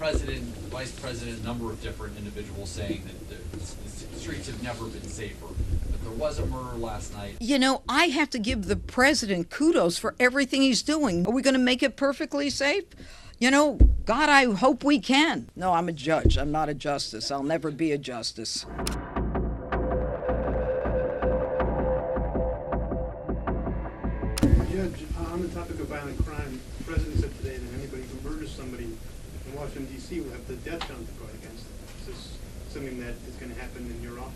president, vice president, a number of different individuals saying that the streets have never been safer. But there was a murder last night. You know, I have to give the president kudos for everything he's doing. Are we going to make it perfectly safe? You know, God, I hope we can. No, I'm a judge. I'm not a justice. I'll never be a justice. Judge, on the topic of violent crime, the president said today that anybody who murders somebody in Washington, D.C. will have the death penalty brought against them. Is this something that is going to happen in your office?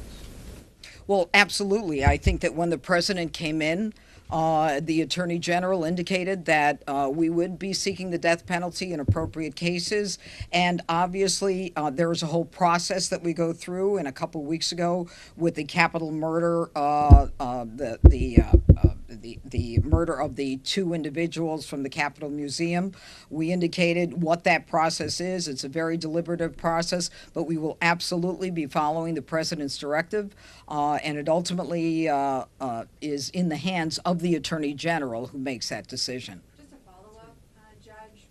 Well, absolutely. I think that when the president came in, the Attorney General indicated that we would be seeking the death penalty in appropriate cases. And obviously, there is a whole process that we go through. And a couple weeks ago, with the capital murder, the murder of the two individuals from the Capitol Museum, we indicated what that process is. It's a very deliberative process, but we will absolutely be following the president's directive. And it ultimately is in the hands of the Attorney General who makes that decision. Just a follow-up, Judge,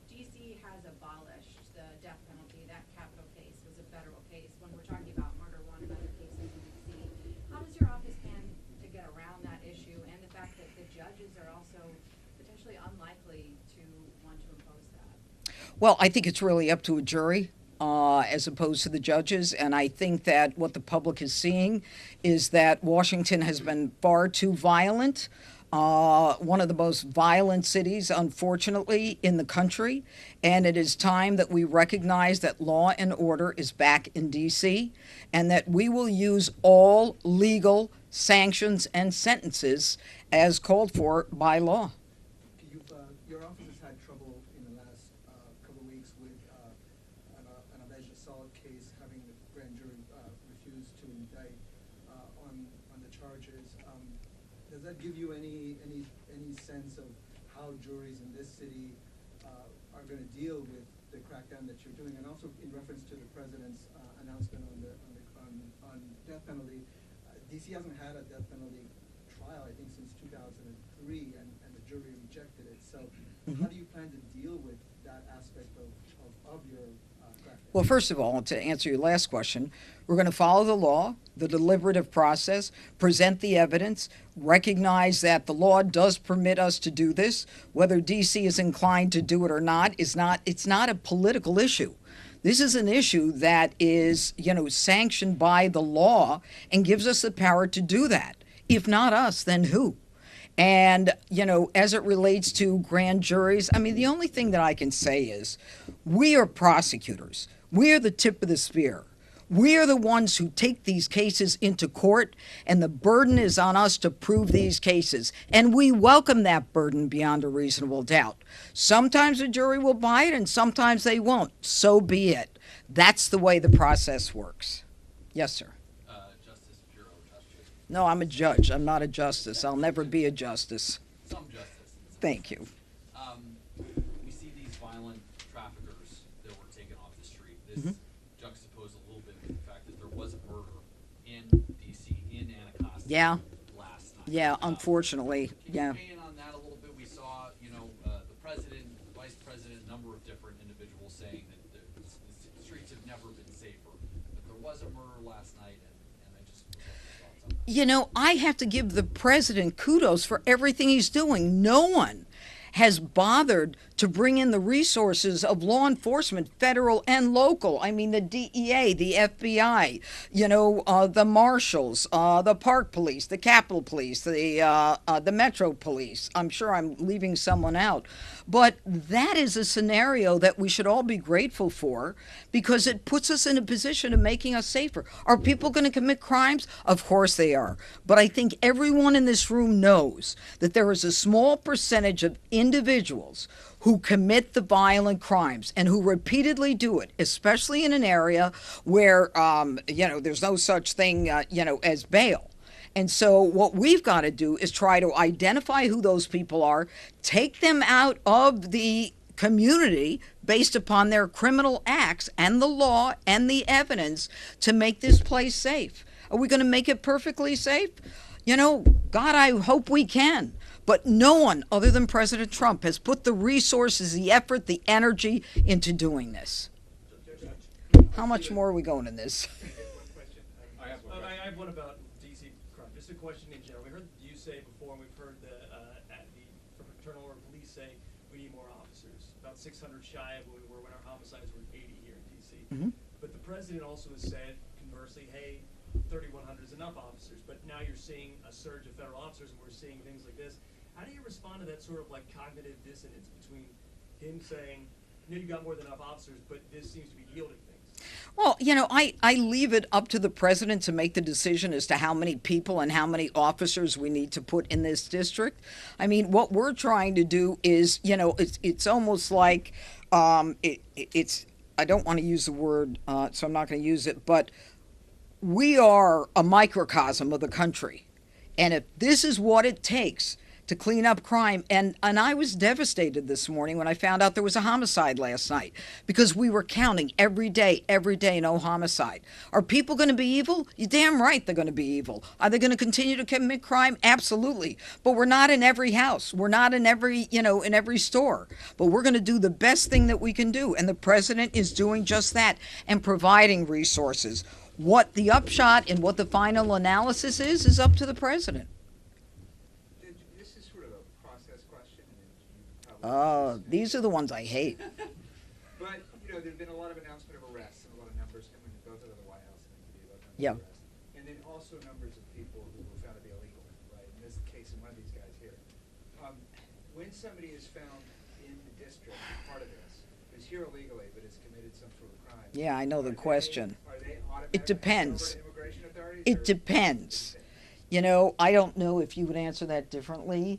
D.C. has abolished the death penalty. That capital case was a federal case. When we're talking about murder one and other cases in D.C., how does your office plan to get around that issue and the fact that the judges are also potentially unlikely to want to impose that? Well, I think it's really up to a jury. As opposed to the judges. And I think that what the public is seeing is that Washington has been far too violent, one of the most violent cities, unfortunately, in the country. And it is time that we recognize that law and order is back in D.C. and that we will use all legal sanctions and sentences as called for by law. Your office has had trouble in the last couple of weeks with an alleged assault case, having the grand jury refuse to indict on the charges. Does that give you any sense of how juries in this city are going to deal with the crackdown that you're doing? And also in reference to the president's announcement on death penalty, DC hasn't had a death penalty trial, I think, since 2003, and the jury rejected it. So how do you plan to deal with that aspect of your crackdown? Well, first of all, to answer your last question, we're going to follow the law, the deliberative process, present the evidence, recognize that the law does permit us to do this. Whether D.C. is inclined to do it or not, it's not a political issue. This is an issue that is, sanctioned by the law and gives us the power to do that. If not us, then who? And, as it relates to grand juries, the only thing that I can say is we are prosecutors. We are the tip of the spear. We are the ones who take these cases into court, and the burden is on us to prove these cases. And we welcome that burden beyond a reasonable doubt. Sometimes a jury will buy it, and sometimes they won't. So be it. That's the way the process works. Yes, sir. Justice Pirro, Justice. No, I'm a judge. I'm not a justice. I'll never be a justice. Some justice. Thank you. We see these violent traffickers that were taken off the street. This juxtaposed a little bit with the fact that there was a murder in D.C., in Anacostia last night. Yeah, unfortunately. Can you expand on that a little bit? We saw, the president, vice president, a number of different individuals saying that the streets have never been safer. But there was a murder last night, and I just would love your thoughts on that. I have to give the president kudos for everything he's doing. No one has bothered to bring in the resources of law enforcement, federal and local. The DEA, the FBI, the marshals, the park police, the Capitol Police, the Metro Police. I'm sure I'm leaving someone out. But that is a scenario that we should all be grateful for because it puts us in a position of making us safer. Are people going to commit crimes? Of course they are. But I think everyone in this room knows that there is a small percentage of individuals who commit the violent crimes and who repeatedly do it, especially in an area where, there's no such thing, as bail. And so what we've got to do is try to identify who those people are, take them out of the community based upon their criminal acts and the law and the evidence to make this place safe. Are we going to make it perfectly safe? God, I hope we can. But no one other than President Trump has put the resources, the effort, the energy into doing this. How much more are we going in this? I have one about DC crime. Just a question in general. We heard you say before, and we've heard the fraternal or police say we need more officers. About 600 shy of where we were when our homicides were 80 here in DC. But the president also has said, conversely, hey, 3,100 is enough officers. But now you're seeing a surge of federal officers, and we're seeing things like this. How do you respond to that sort of like cognitive dissonance between him saying, I know you got more than enough officers, but this seems to be yielding things? Well, I leave it up to the president to make the decision as to how many people and how many officers we need to put in this district. I mean, what we're trying to do is, it's almost like, it's, I don't want to use the word, so I'm not going to use it, but we are a microcosm of the country. And if this is what it takes to clean up crime, and I was devastated this morning when I found out there was a homicide last night, because we were counting every day, no homicide. Are people going to be evil? You're damn right they're going to be evil. Are they going to continue to commit crime? Absolutely. But we're not in every house. We're not in every, in every store. But we're going to do the best thing that we can do, and the president is doing just that and providing resources. What the upshot and what the final analysis is up to the president. Oh, these are the ones I hate. But, there's been a lot of announcement of arrests and a lot of numbers coming both out of the White House and the about numbers Yeah. of arrests. And then also numbers of people who were found to be illegal, right? In this case, in one of these guys here. When somebody is found in the district, part of this, who's here illegally but has committed some sort of crime. Yeah, I know the question. Are they automatically It depends. turned over to immigration authorities? It depends. I don't know if you would answer that differently.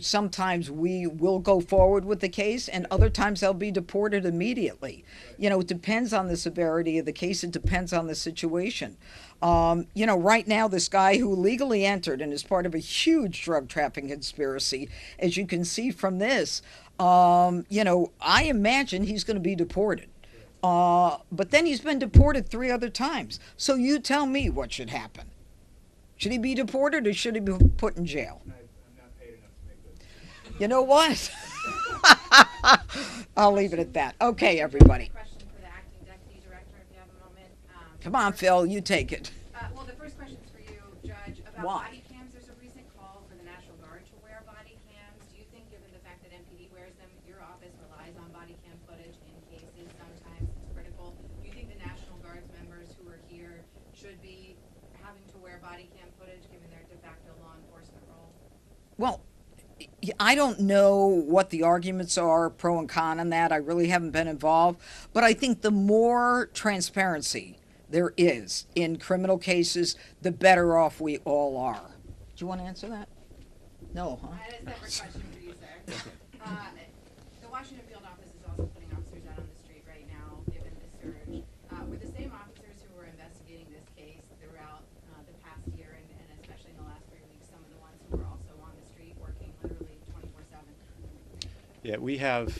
Sometimes we will go forward with the case, and other times they'll be deported immediately. It depends on the severity of the case. It depends on the situation. Right now, this guy who legally entered and is part of a huge drug trafficking conspiracy, as you can see from this, I imagine he's going to be deported. But then he's been deported 3 other times. So you tell me what should happen. Should he be deported or should he be put in jail? I'm not paid enough to make this. You know what? I'll leave it at that. Okay, everybody. Question for the acting deputy director, if you have a moment. Come on, Phil, you take it. Well, the first question is for you, Judge, about Why? body cams. There's a recent call for the National Guard to wear body cams. Do you think, given the fact that MPD wears them, your office relies on body cam footage in cases sometimes it's critical? Do you think the National Guard's members who are here should be having to wear body cam footage given their de facto law enforcement role? Well, I don't know what the arguments are, pro and con on that. I really haven't been involved. But I think the more transparency there is in criminal cases, the better off we all are. Do you want to answer that? No, huh? I had a separate question for you, sir. The Washington field office is also putting officers out on the street right now, given the surge. Were the same officers who were investigating this case throughout the past year, and especially in the last 3 weeks, some of the ones who were also on the street working literally 24/7? Yeah, we have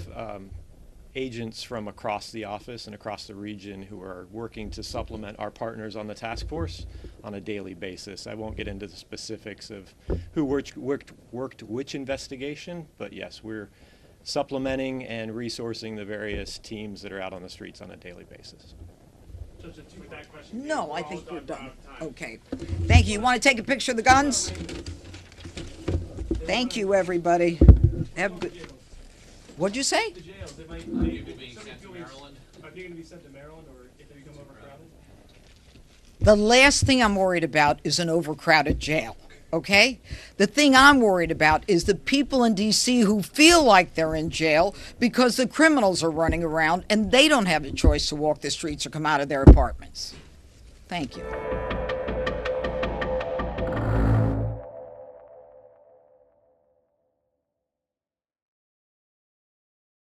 agents from across the office and across the region who are working to supplement our partners on the task force on a daily basis. I won't get into the specifics of who worked which investigation, but yes, we're supplementing and resourcing the various teams that are out on the streets on a daily basis. Judge, with that question, No, I we're think all we're out done. of time. Okay. Thank you. You want to take a picture of the guns? Thank you, everybody. Have good. What'd you say? The jails, they might, People being sent to are Maryland. they going to be sent to Maryland, or if they become overcrowded? The last thing I'm worried about is an overcrowded jail, okay? The thing I'm worried about is the people in D.C. who feel like they're in jail because the criminals are running around and they don't have a choice to walk the streets or come out of their apartments. Thank you.